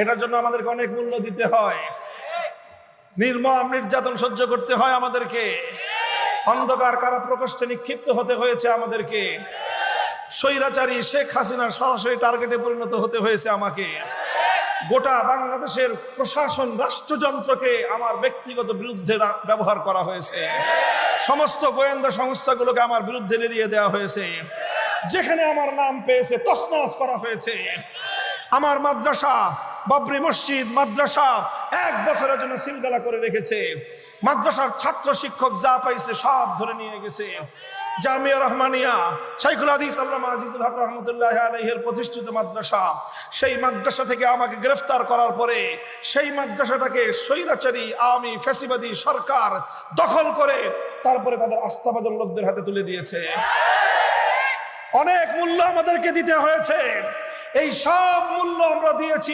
এটার জন্য আমাদেরকে অনেক মূল্য দিতে হয়, নির্মম নির্যাতন সহ্য করতে হয় আমাদেরকে, অন্ধকার কারা প্রকোষ্ঠে নিক্ষিপ্ত হতে হয়েছে আমাদেরকে, স্বৈরাচারী শেখ হাসিনার সরাসরি টার্গেটে পরিণত হতে হয়েছে আমাকে, গোটা বাংলাদেশের প্রশাসন রাষ্ট্রযন্ত্রকে আমার ব্যক্তিগত বিরুদ্ধে ব্যবহার করা হয়েছে, সমস্ত গোয়েন্দা সংস্থাগুলোকে আমার বিরুদ্ধে লেলিয়ে দেওয়া হয়েছে, যেখানে আমার নাম পেয়েছে তছনছ করা হয়েছে। আমার মাদ্রাসা, বাবরি মসজিদ মাদ্রাসা 1 বছরের জন্য সিলগালা করে রেখেছে, মাদ্রাসার ছাত্র শিক্ষক যা পাইছে সব ধরে নিয়ে গেছে। জামিয়া রহমানিয়া শাইখুল হাদিস আল্লামা আজিজুল হক রহমতুল্লাহ আলাইহির প্রতিষ্ঠিত মাদ্রাসা, সেই মাদ্রাসা থেকে আমাকে গ্রেফতার করার পরে সেই মাদ্রাসাটাকে স্বৈরাচারী আওয়ামী ফ্যাসিবাদী সরকার দখল করে তারপরে তাদের আস্থাভাজন লোকদের হাতে তুলে দিয়েছে। অনেক মূল্য আমাদেরকে দিতে হয়েছে, এই সব মূল্য আমরা দিয়েছি।